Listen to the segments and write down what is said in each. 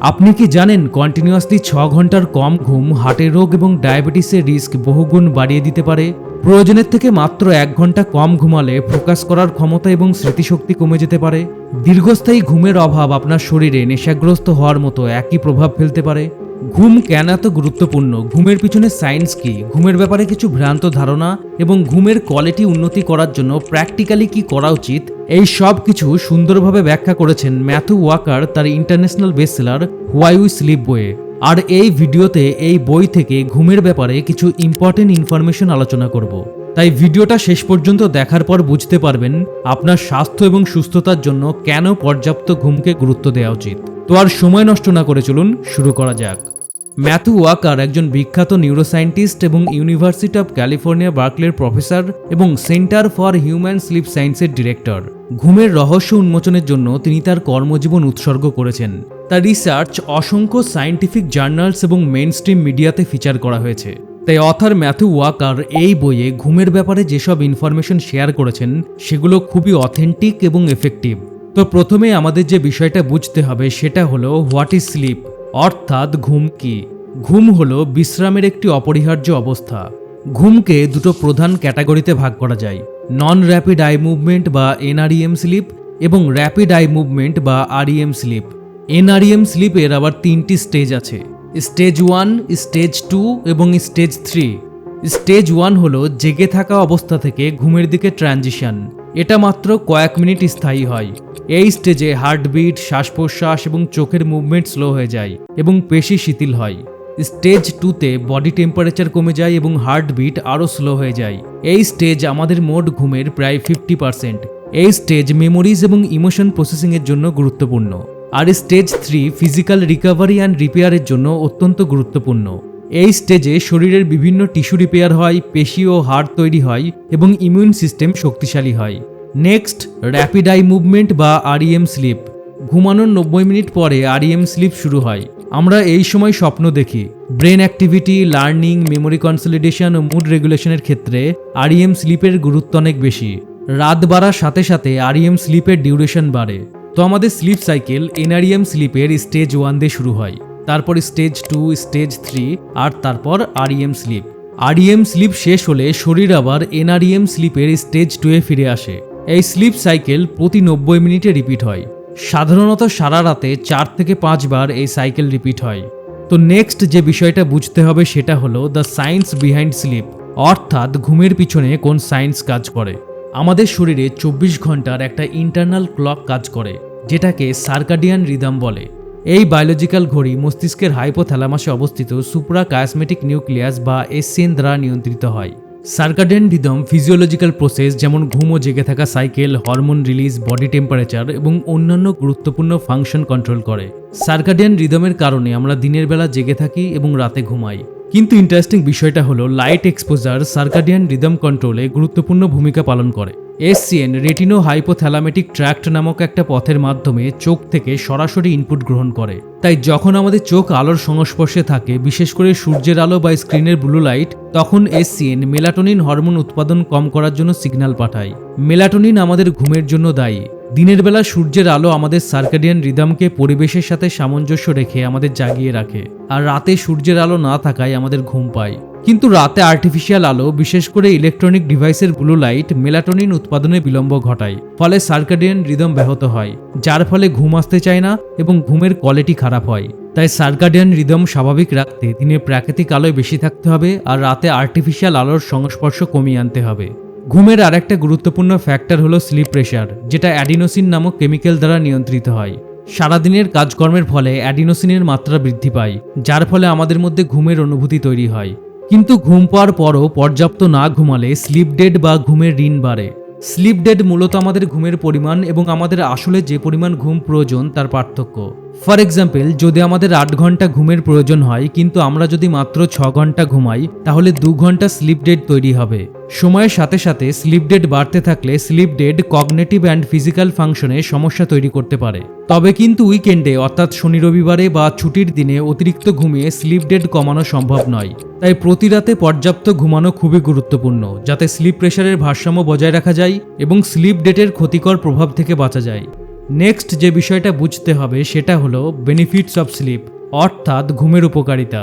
আপনি কি জানেন কন্টিনিউয়াসলি 6 ঘন্টার কম ঘুম হার্টের রোগ এবং ডায়াবেটিসের রিস্ক বহুগুণ বাড়িয়ে দিতে পারে। প্রয়োজনের থেকে মাত্র 1 ঘন্টা কম ঘুমালে ফোকাস করার ক্ষমতা এবং স্মৃতিশক্তি কমে যেতে পারে। দীর্ঘস্থায়ী ঘুমের অভাব আপনার শরীরে নেশাগ্রস্ত হওয়ার মতো একই প্রভাব ফেলতে পারে। ঘুম কেন এত গুরুত্বপূর্ণ, ঘুমের পিছনে সায়েন্স কি, ঘুমের ব্যাপারে কিছু ভ্রান্ত ধারণা এবং ঘুমের কোয়ালিটি উন্নতি করার জন্য প্র্যাকটিক্যালি কি করা উচিত, এই সব কিছু সুন্দরভাবে ব্যাখ্যা করেছেন ম্যাথু ওয়াকার তার international bestseller why we sleep বইয়ে। আর এই ভিডিওতে এই বই থেকে ঘুমের ব্যাপারে কিছু ইম্পর্টেন্ট ইনফরমেশন আলোচনা করব। তাই ভিডিওটা শেষ পর্যন্ত দেখার পর বুঝতে পারবেন আপনার স্বাস্থ্য এবং সুস্থতার জন্য কেন পর্যাপ্ত ঘুমকে গুরুত্ব দেওয়া উচিত। তো আর সময় নষ্ট না করে চলুন শুরু করা যাক। ম্যাথু ওয়াকার একজন বিখ্যাত নিউরোসায়েন্টিস্ট এবং ইউনিভার্সিটি অফ ক্যালিফোর্নিয়া বার্কলের প্রফেসর এবং সেন্টার ফর হিউম্যান স্লিপ সায়েন্সের ডিরেক্টর। ঘুমের রহস্য উন্মোচনের জন্য তিনি তার কর্মজীবন উৎসর্গ করেছেন। তার রিসার্চ অসংখ্য সায়েন্টিফিক জার্নালস এবং মেইনস্ট্রিম মিডিয়াতে ফিচার করা হয়েছে। তাই অথর ম্যাথু ওয়াকার এই বইয়ে ঘুমের ব্যাপারে যেসব ইনফরমেশন শেয়ার করেছেন সেগুলো খুবই অথেন্টিক এবং এফেক্টিভ। তো প্রথমে আমাদের যে বিষয়টা বুঝতে হবে সেটা হলো হোয়াট ইজ স্লিপ, অর্থাৎ ঘুম কি। ঘুম হলো বিশ্রামের একটি অপরিহার্য অবস্থা। ঘুমকে দুটো প্রধান ক্যাটাগরিতে ভাগ করা যায়, নন র্যাপিড আই মুভমেন্ট বা এনআরইএম স্লিপ এবং র্যাপিড আই মুভমেন্ট বা আরইএম স্লিপ। এনআরইএম স্লিপের আবার 3টি স্টেজ আছে, স্টেজ 1, স্টেজ 2 এবং স্টেজ 3। স্টেজ 1 হলো জেগে থাকা অবস্থা থেকে ঘুমের দিকে ট্রানজিশন। এটা মাত্র কয়েক মিনিট স্থায়ী হয়। এই স্টেজে হার্টবিট, শ্বাস প্রশ্বাস এবং চোখের মুভমেন্ট স্লো হয়ে যায় এবং পেশি শিথিল হয়। স্টেজ 2তে বডি টেম্পারেচার কমে যায় এবং হার্টবিট আরও স্লো হয়ে যায়। এই স্টেজ আমাদের মোট ঘুমের প্রায় 50%। এই স্টেজ মেমোরিজ এবং ইমোশন প্রসেসিংয়ের জন্য গুরুত্বপূর্ণ। আর স্টেজ 3 ফিজিক্যাল রিকভারি অ্যান্ড রিপেয়ারের জন্য অত্যন্ত গুরুত্বপূর্ণ। এই স্টেজে শরীরের বিভিন্ন টিস্যু রিপেয়ার হয়, পেশি ও হাড় তৈরি হয় এবং ইমিউন সিস্টেম শক্তিশালী হয়। নেক্সট, র্যাপিড আই মুভমেন্ট বা আরইএম স্লিপ। ঘুমানোর 90 মিনিট পরে আরইএম স্লিপ শুরু হয়। আমরা এই সময় স্বপ্ন দেখি। Brain activity, learning, memory consolidation ও মুড রেগুলেশনের ক্ষেত্রে আরইএম স্লিপের গুরুত্ব অনেক বেশি। রাত বাড়ার সাথে সাথে আরইএম স্লিপের ডিউরেশন বাড়ে। তো আমাদের স্লিপ সাইকেল এনআরইএম স্লিপের স্টেজ 1 দিয়ে শুরু হয়, তারপর স্টেজ 2, স্টেজ 3 আর তারপর আরইএম স্লিপ। আরইএম স্লিপ শেষ হলে শরীর আবার এনআরইএম স্লিপের স্টেজ 2 এ ফিরে আসে। এই স্লিপ সাইকেল প্রতি 90 মিনিটে রিপিট হয়। সাধারণত সারা রাতে 4 থেকে 5 বার এই সাইকেল রিপিট হয়। তো নেক্সট যে বিষয়টা বুঝতে হবে সেটা হলো দ্য সায়েন্স বিহাইন্ড স্লিপ, অর্থাৎ ঘুমের পিছনে কোন সায়েন্স কাজ করে। আমাদের শরীরে 24 ঘন্টার একটা ইন্টারনাল ক্লক কাজ করে, যেটাকে সার্কাডিয়ান রিদম বলে। এই বায়োলজিক্যাল ঘড়ি মস্তিষ্কের হাইপোথ্যালামাসে অবস্থিত সুপ্রা কায়াসমেটিক নিউক্লিয়াস বা এসসিএন দ্বারা নিয়ন্ত্রিত হয়। সার্কাডিয়ান রিদম ফিজিওলজিক্যাল প্রসেস যেমন ঘুম ও জেগে থাকা cycle, hormone release, body temperature এবং অন্যান্য গুরুত্বপূর্ণ ফাংশন কন্ট্রোল করে। সার্কাডিয়ান রিদমের কারণে আমরা দিনের বেলা জেগে থাকি এবং রাতে ঘুমাই। কিন্তু ইন্টারেস্টিং বিষয়টা হলো লাইট এক্সপোজার সার্কাডিয়ান রিদম কন্ট্রোলে গুরুত্বপূর্ণ ভূমিকা পালন করে। এসসিএন রেটিনো হাইপোথ্যালামেটিক ট্র্যাক্ট নামক একটা পথের মাধ্যমে চোখ থেকে সরাসরি ইনপুট গ্রহণ করে। তাই যখন আমাদের চোখ আলোর সংস্পর্শে থাকে, বিশেষ করে সূর্যের আলো বা স্ক্রিনের ব্লু লাইট, তখন এসসিএন মেলাটোনিন হরমোন উৎপাদন কম করার জন্য সিগন্যাল পাঠায়। মেলাটোনিন আমাদের ঘুমের জন্য দায়ী। দিনের বেলা সূর্যের আলো আমাদের সার্কাডিয়ান রিদমকে পরিবেশের সাথে সামঞ্জস্য রেখে আমাদের জাগিয়ে রাখে, আর রাতে সূর্যের আলো না থাকায় আমাদের ঘুম পায়। কিন্তু রাতে আর্টিফিশিয়াল আলো, বিশেষ করে ইলেকট্রনিক ডিভাইসের ব্লু লাইট, মেলাটোনিন উৎপাদনে বিলম্ব ঘটায়। ফলে সার্কাডিয়ান রিদম ব্যাহত হয়, যার ফলে ঘুম আসতে চায় না এবং ঘুমের কোয়ালিটি খারাপ হয়। তাই সার্কাডিয়ান রিদম স্বাভাবিক রাখতে দিনে প্রাকৃতিক আলোয় বেশি থাকতে হবে আর রাতে আর্টিফিশিয়াল আলোর সংস্পর্শ কমিয়ে আনতে হবে। ঘুমের আরেকটা গুরুত্বপূর্ণ ফ্যাক্টর হলো স্লিপ প্রেশার, যেটা অ্যাডিনোসিন নামক কেমিক্যাল দ্বারা নিয়ন্ত্রিত হয়। সারাদিনের কাজকর্মের ফলে অ্যাডিনোসিনের মাত্রা বৃদ্ধি পায়, যার ফলে আমাদের মধ্যে ঘুমের অনুভূতি তৈরি হয়। কিন্তু ঘুম পাওয়ার পরও পর্যাপ্ত না ঘুমালে স্লিপ ডেড বা ঘুমের ঋণ বাড়ে। স্লিপ ডেড মূলত আমাদের ঘুমের পরিমাণ এবং আমাদের আসলে যে পরিমাণ ঘুম প্রয়োজন তার পার্থক্য। ফর এক্সাম্পল, যদি আমাদের 8 ঘন্টা ঘুমের প্রয়োজন হয় কিন্তু আমরা যদি মাত্র 6 ঘন্টা ঘুমাই, তাহলে 2 ঘন্টা স্লিপ ডেড তৈরি হবে। সময়ের সাথে সাথে স্লিপ ডেড বাড়তে থাকলে sleep debt cognitive and physical ফাংশনে সমস্যা তৈরি করতে পারে। তবে কিন্তু উইকেন্ডে অর্থাৎ শনি রবিবারে বা ছুটির দিনে অতিরিক্ত ঘুমিয়ে স্লিপ ডেড কমানো সম্ভব নয়। তাই প্রতি রাতে পর্যাপ্ত ঘুমানো খুবই গুরুত্বপূর্ণ, যাতে স্লিপ প্রেশারের ভারসাম্য বজায় রাখা যায় এবং স্লিপ ডেটের ক্ষতিকর প্রভাব থেকে বাঁচা যায়। নেক্সট যে বিষয়টা বুঝতে হবে সেটা হলো বেনিফিটস অফ স্লিপ, অর্থাৎ ঘুমের উপকারিতা।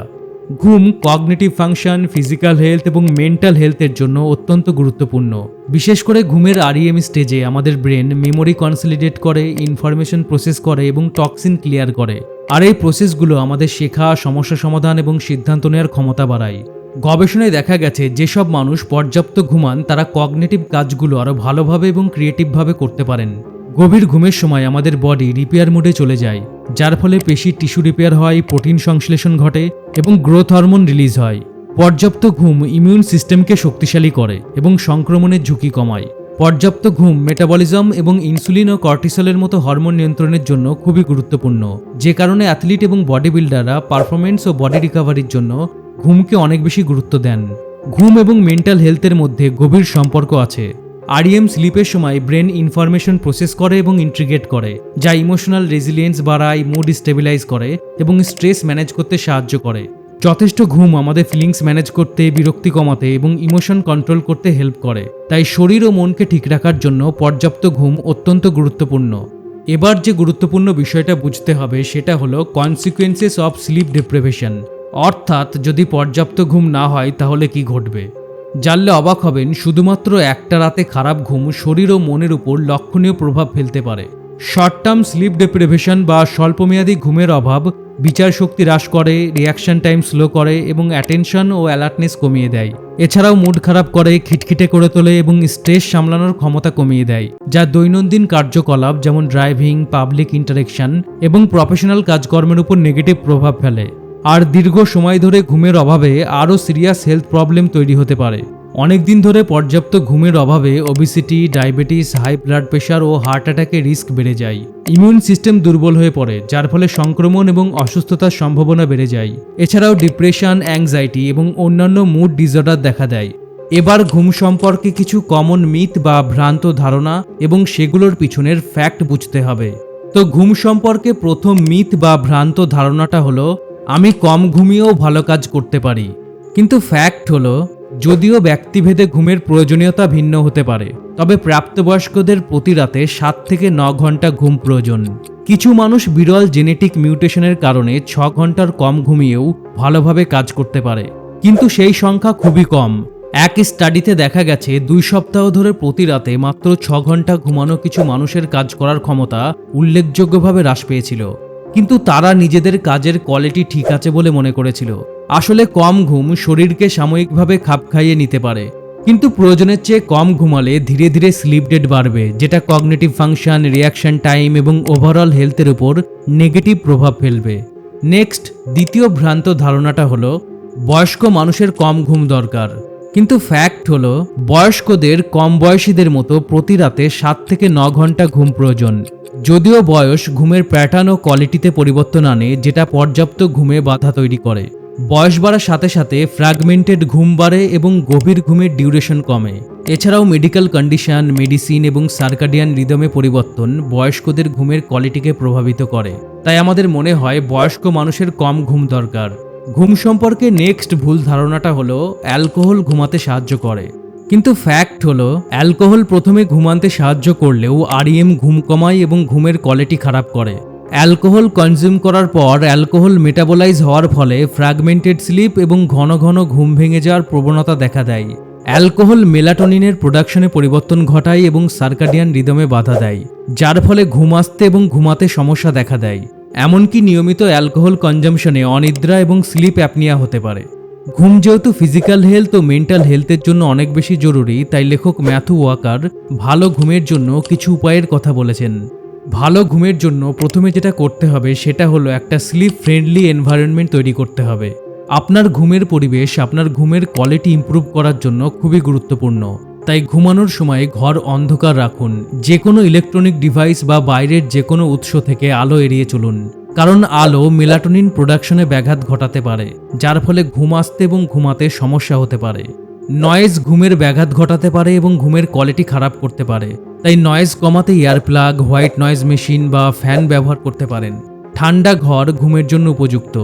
ঘুম কগনিটিভ ফাংশন, ফিজিক্যাল হেলথ এবং মেন্টাল হেলথের জন্য অত্যন্ত গুরুত্বপূর্ণ। বিশেষ করে ঘুমের REM স্টেজে আমাদের ব্রেন মেমোরি কনসলিডেট করে, ইনফরমেশন প্রসেস করে এবং টক্সিন ক্লিয়ার করে। আর এই প্রসেসগুলো আমাদের শেখা, সমস্যা সমাধান এবং সিদ্ধান্ত নেওয়ার ক্ষমতা বাড়ায়। গবেষণায় দেখা গেছে যেসব মানুষ পর্যাপ্ত ঘুমান তারা কগনিটিভ কাজগুলো আরও ভালোভাবে এবং ক্রিয়েটিভভাবে করতে পারেন। গভীর ঘুমের সময় আমাদের বডি রিপেয়ার মোডে চলে যায়, যার ফলে পেশির টিস্যু রিপেয়ার হয়, প্রোটিন সংশ্লেষণ ঘটে এবং গ্রোথ হরমোন রিলিজ হয়। পর্যাপ্ত ঘুম ইমিউন সিস্টেমকে শক্তিশালী করে এবং সংক্রমণের ঝুঁকি কমায়। পর্যাপ্ত ঘুম মেটাবলিজম এবং ইনসুলিন ও কর্টিসলের মতো হরমোন নিয়ন্ত্রণের জন্য খুবই গুরুত্বপূর্ণ, যে কারণে অ্যাথলিট এবং বডি বিল্ডাররা পারফরমেন্স ও বডি রিকভারির জন্য ঘুমকে অনেক বেশি গুরুত্ব দেন। ঘুম এবং মেন্টাল হেলথের মধ্যে গভীর সম্পর্ক আছে। REM স্লিপের সময় ব্রেন ইনফরমেশন প্রসেস করে এবং ইন্টিগ্রেট করে, যা ইমোশনাল রেজিলিয়েন্স বাড়ায়, মুড স্টেবিলাইজ করে এবং স্ট্রেস ম্যানেজ করতে সাহায্য করে। যথেষ্ট ঘুম আমাদের ফিলিংস ম্যানেজ করতে, বিরক্তি কমাতে এবং ইমোশন কন্ট্রোল করতে হেল্প করে। তাই শরীর ও মনকে ঠিক রাখার জন্য পর্যাপ্ত ঘুম অত্যন্ত গুরুত্বপূর্ণ। এবার যে গুরুত্বপূর্ণ বিষয়টা বুঝতে হবে সেটা হলো কনসিকুয়েন্সেস অফ স্লিপ ডিপ্রিভেশন, অর্থাৎ যদি পর্যাপ্ত ঘুম না হয় তাহলে কি ঘটবে। জানলে অবাক হবেন, শুধুমাত্র একটা রাতে খারাপ ঘুম শরীর ও মনের উপর লক্ষণীয় প্রভাব ফেলতে পারে। শর্ট টার্ম স্লিপ ডিপ্রিভেশন বা স্বল্পমেয়াদী ঘুমের অভাব বিচার শক্তি হ্রাস করে, রিয়াকশন টাইম স্লো করে এবং অ্যাটেনশন ও অ্যালার্টনেস কমিয়ে দেয়। এছাড়াও মুড খারাপ করে, খিটখিটে করে তোলে এবং স্ট্রেস সামলানোর ক্ষমতা কমিয়ে দেয়, যা দৈনন্দিন কার্যকলাপ যেমন ড্রাইভিং, পাবলিক ইন্টারেকশন এবং প্রফেশনাল কাজকর্মের উপর নেগেটিভ প্রভাব ফেলে। আর দীর্ঘ সময় ধরে ঘুমের অভাবে আরও সিরিয়াস হেলথ প্রবলেম তৈরি হতে পারে। অনেক দিন ধরে পর্যাপ্ত ঘুমের অভাবে obesity, diabetes, high blood pressure ও হার্ট অ্যাটাকের রিস্ক বেড়ে যায়। ইমিউন সিস্টেম দুর্বল হয়ে পড়ে, যার ফলে সংক্রমণ এবং অসুস্থতার সম্ভাবনা বেড়ে যায়। এছাড়াও ডিপ্রেশন, অ্যাংজাইটি এবং অন্যান্য মুড ডিসঅর্ডার দেখা দেয়। এবার ঘুম সম্পর্কে কিছু কমন মিথ বা ভ্রান্ত ধারণা এবং সেগুলোর পিছনের ফ্যাক্ট বুঝতে হবে। তো ঘুম সম্পর্কে প্রথম মিথ বা ভ্রান্ত ধারণাটা হলো, আমি কম ঘুমিয়েও ভালো কাজ করতে পারি। কিন্তু ফ্যাক্ট হলো, যদিও ব্যক্তিভেদে ঘুমের প্রয়োজনীয়তা ভিন্ন হতে পারে, তবে প্রাপ্তবয়স্কদের প্রতি রাতে 7 থেকে 9 ঘন্টা ঘুম প্রয়োজন। কিছু মানুষ বিরল জেনেটিক মিউটেশনের কারণে 6 ঘন্টার কম ঘুমিয়েও ভালোভাবে কাজ করতে পারে, কিন্তু সেই সংখ্যা খুবই কম। এক স্টাডিতে দেখা গেছে 2 সপ্তাহ ধরে প্রতি রাতে মাত্র 6 ঘন্টা ঘুমানো কিছু মানুষের কাজ করার ক্ষমতা উল্লেখযোগ্যভাবে হ্রাস পেয়েছিল, কিন্তু তারা নিজেদের কাজের কোয়ালিটি ঠিক আছে বলে মনে করেছিল। আসলে কম ঘুম শরীরকে সাময়িকভাবে খাপ খাইয়ে নিতে পারে, কিন্তু প্রয়োজনের চেয়ে কম ঘুমালে ধীরে ধীরে স্লিপ ডেট বাড়বে, যেটা কগনিটিভ ফাংশন, রিয়াকশন টাইম এবং ওভারঅল হেলথের উপর নেগেটিভ প্রভাব ফেলবে। নেক্সট, দ্বিতীয় ভ্রান্ত ধারণাটা হলো বয়স্ক মানুষের কম ঘুম দরকার। কিন্তু ফ্যাক্ট হলো, বয়স্কদের কম বয়সীদের মতো প্রতি রাতে 7 থেকে 9 ঘন্টা ঘুম প্রয়োজন। যদিও বয়স ঘুমের প্যাটার্ন ও কোয়ালিটিতে পরিবর্তন আনে, যেটা পর্যাপ্ত ঘুমে বাধা তৈরি করে। বয়স বাড়ার সাথে সাথে ফ্র্যাগমেন্টেড ঘুম বাড়ে এবং গভীর ঘুমের ডিউরেশন কমে। এছাড়াও মেডিকেল কন্ডিশন, মেডিসিন এবং সার্কাডিয়ান রিদমে পরিবর্তন বয়স্কদের ঘুমের কোয়ালিটিকে প্রভাবিত করে। তাই আমাদের মনে হয় বয়স্ক মানুষের কম ঘুম দরকার। ঘুম সম্পর্কে নেক্সট ভুল ধারণাটা হলো অ্যালকোহল ঘুমাতে সাহায্য করে। কিন্তু ফ্যাক্ট হলো, অ্যালকোহল প্রথমে ঘুমাতে সাহায্য করলেও REM ঘুম কমায় এবং ঘুমের কোয়ালিটি খারাপ করে। অ্যালকোহল কনজিউম করার পর অ্যালকোহল মেটাবোলাইজ হওয়ার ফলে ফ্র্যাগমেন্টেড স্লিপ এবং ঘন ঘন ঘুম ভেঙে যাওয়ার প্রবণতা দেখা দেয়। অ্যালকোহল মেলাটোনিনের প্রোডাকশনে পরিবর্তন ঘটায় এবং সার্কাডিয়ান রিদমে বাধা দেয়, যার ফলে ঘুম আসতে এবং ঘুমাতে সমস্যা দেখা দেয়। এমনকি নিয়মিত অ্যালকোহল কনজাম্পশনে অনিদ্রা এবং স্লিপ অ্যাপনিয়া হতে পারে। ঘুম যেহেতু ফিজিক্যাল হেলথ ও মেন্টাল হেলথের জন্য অনেক বেশি জরুরি, তাই লেখক ম্যাথু ওয়াকার ভালো ঘুমের জন্য কিছু উপায়ের কথা বলেছেন। ভালো ঘুমের জন্য প্রথমে যেটা করতে হবে সেটা হলো একটা স্লিপ ফ্রেন্ডলি এনভায়রনমেন্ট তৈরি করতে হবে। আপনার ঘুমের পরিবেশ আপনার ঘুমের কোয়ালিটি ইমপ্রুভ করার জন্য খুবই গুরুত্বপূর্ণ। তাই ঘুমানোর সময় ঘর অন্ধকার রাখুন, যে কোনো ইলেকট্রনিক ডিভাইস বা বাইরের যে কোনো উৎস থেকে আলো এড়িয়ে চলুন, কারণ আলো মেলাটোনিন প্রোডাকশনে ব্যাঘাত ঘটাতে পারে, যার ফলে ঘুম আসতে এবং ঘুমাতে সমস্যা হতে পারে। নয়েজ ঘুমের ব্যাঘাত ঘটাতে পারে এবং ঘুমের কোয়ালিটি খারাপ করতে পারে, তাই নয়েজ কমাতে ইয়ার প্লাগ, হোয়াইট নয়েজ মেশিন বা ফ্যান ব্যবহার করতে পারেন। ঠান্ডা ঘর ঘুমের জন্য উপযুক্ত।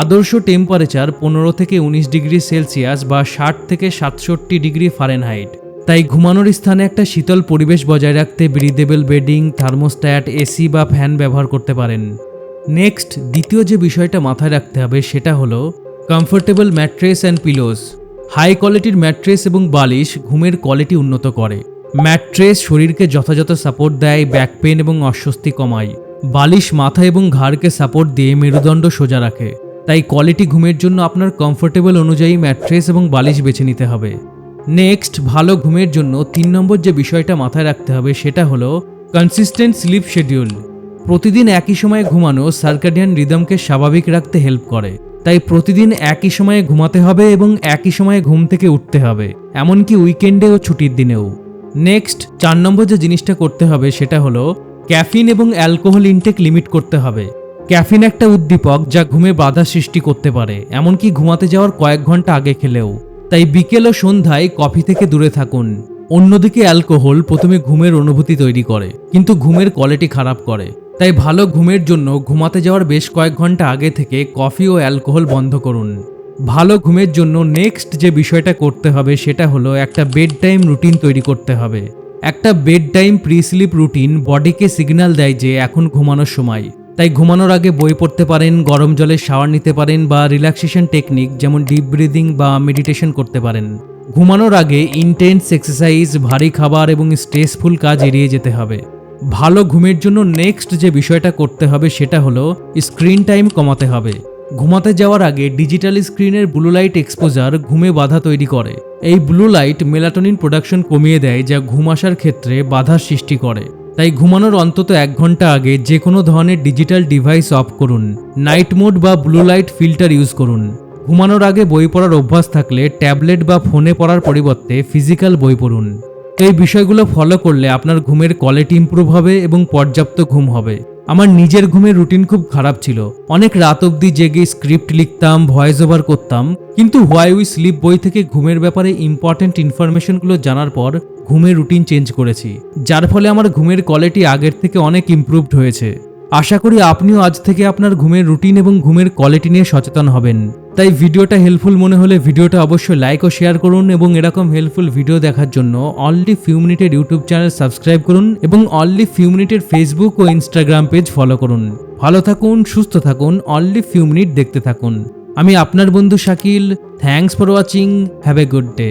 আদর্শ টেম্পারেচার 15 থেকে 19 ডিগ্রি সেলসিয়াস বা 60 থেকে 67 ডিগ্রি ফারেনহাইট। তাই ঘুমানোর স্থানে একটা শীতল পরিবেশ বজায় রাখতে ব্রিদেবল বেডিং, থার্মোস্ট্যাট, এসি বা ফ্যান ব্যবহার করতে পারেন। নেক্সট, দ্বিতীয় যে বিষয়টা মাথায় রাখতে হবে সেটা হলো comfortable mattress and pillows. High কোয়ালিটির ম্যাট্রেস এবং বালিশ ঘুমের কোয়ালিটি উন্নত করে। ম্যাট্রেস শরীরকে যথাযথ সাপোর্ট দেয়, ব্যাক পেন এবং অস্বস্তি কমায়। বালিশ মাথা এবং ঘাড়কে সাপোর্ট দিয়ে মেরুদণ্ড সোজা রাখে। তাই কোয়ালিটি ঘুমের জন্য আপনার কমফোর্টেবল অনুযায়ী ম্যাট্রেস এবং বালিশ বেছে নিতে হবে। নেক্সট, ভালো ঘুমের জন্য 3 নম্বর যে বিষয়টা মাথায় রাখতে হবে সেটা হলো কনসিস্টেন্ট স্লিপ শিডিউল। প্রতিদিন একই সময়ে ঘুমানো সার্কাডিয়ান রিদমকে স্বাভাবিক রাখতে হেল্প করে। তাই প্রতিদিন একই সময়ে ঘুমাতে হবে এবং একই সময়ে ঘুম থেকে উঠতে হবে, এমনকি উইকেন্ডে ও ছুটির দিনেও। নেক্সট, 4 নম্বর যে জিনিসটা করতে হবে সেটা হলো ক্যাফিন এবং অ্যালকোহল ইনটেক লিমিট করতে হবে। ক্যাফিন একটা উদ্দীপক যা ঘুমে বাধা সৃষ্টি করতে পারে, এমনকি ঘুমাতে যাওয়ার কয়েক ঘন্টা আগে খেলেও। তাই বিকেল ও সন্ধ্যায় কফি থেকে দূরে থাকুন। অন্যদিকে অ্যালকোহল প্রথমে ঘুমের অনুভূতি তৈরি করে, কিন্তু ঘুমের কোয়ালিটি খারাপ করে। তাই ভালো ঘুমের জন্য ঘুমাতে যাওয়ার বেশ কয়েক ঘন্টা আগে থেকে কফি ও অ্যালকোহল বন্ধ করুন। ভালো ঘুমের জন্য নেক্সট যে বিষয়টা করতে হবে সেটা হলো একটা বেড টাইম রুটিন তৈরি করতে হবে। একটা bed time pre sleep routine বডিকে সিগন্যাল দেয় যে এখন ঘুমানোর সময়। তাই ঘুমানোর আগে বই পড়তে পারেন, গরম জলে শাওয়ার নিতে পারেন বা রিল্যাক্সেশন টেকনিক যেমন ডিপ ব্রিদিং বা মেডিটেশন করতে পারেন। ঘুমানোর আগে ইন্টেন্স এক্সারসাইজ, ভারী খাবার এবং স্ট্রেসফুল কাজ এড়িয়ে যেতে হবে। ভালো ঘুমের জন্য নেক্সট যে বিষয়টা করতে হবে সেটা হলো স্ক্রিন টাইম কমাতে হবে। ঘুমাতে যাওয়ার আগে ডিজিটাল স্ক্রিনের ব্লু লাইট এক্সপোজার ঘুমে বাধা তৈরি করে। এই ব্লু লাইট মেলাটোনিন প্রোডাকশন কমিয়ে দেয়, যা ঘুম আসার ক্ষেত্রে বাধার সৃষ্টি করে। তাই ঘুমানোর অন্তত 1 ঘন্টা আগে যে কোনো ধরনের ডিজিটাল ডিভাইস অফ করুন। নাইট মোড বা ব্লু লাইট ফিল্টার ইউজ করুন। ঘুমানোর আগে বই পড়ার অভ্যাস থাকলে ট্যাবলেট বা ফোনে পড়ার পরিবর্তে ফিজিক্যাল বই পড়ুন। এই বিষয়গুলো ফলো করলে আপনার ঘুমের কোয়ালিটি ইমপ্রুভ হবে এবং পর্যাপ্ত ঘুম হবে। আমার নিজের ঘুমের রুটিন খুব খারাপ ছিল। অনেক রাত অবধি জেগে স্ক্রিপ্ট লিখতাম, ভয়েস ওভার করতাম, কিন্তু হোয়াই উই স্লিপ বই থেকে ঘুমের ব্যাপারে ইম্পর্টেন্ট ইনফরমেশনগুলো জানার পর ঘুমের রুটিন চেঞ্জ করেছি, যার ফলে আমার ঘুমের কোয়ালিটি আগের থেকে অনেক ইমপ্রুভড হয়েছে। আশা করি আপনিও আজ থেকে আপনার ঘুমের রুটিন এবং ঘুমের কোয়ালিটি নিয়ে সচেতন হবেন। তাই ভিডিওটা হেল্পফুল মনে হলে ভিডিওটা অবশ্যই লাইক ও শেয়ার করুন এবং এরকম হেল্পফুল ভিডিও দেখার জন্য অনলি ফিউ মিনিটের ইউটিউব চ্যানেল সাবস্ক্রাইব করুন এবং অনলি ফিউ মিনিটের ফেসবুক ও ইনস্টাগ্রাম পেজ ফলো করুন। ভালো থাকুন, সুস্থ থাকুন, অনলি ফিউ মিনিট দেখতে থাকুন। আমি আপনার বন্ধু Shakil. Thanks for watching. Have a good day.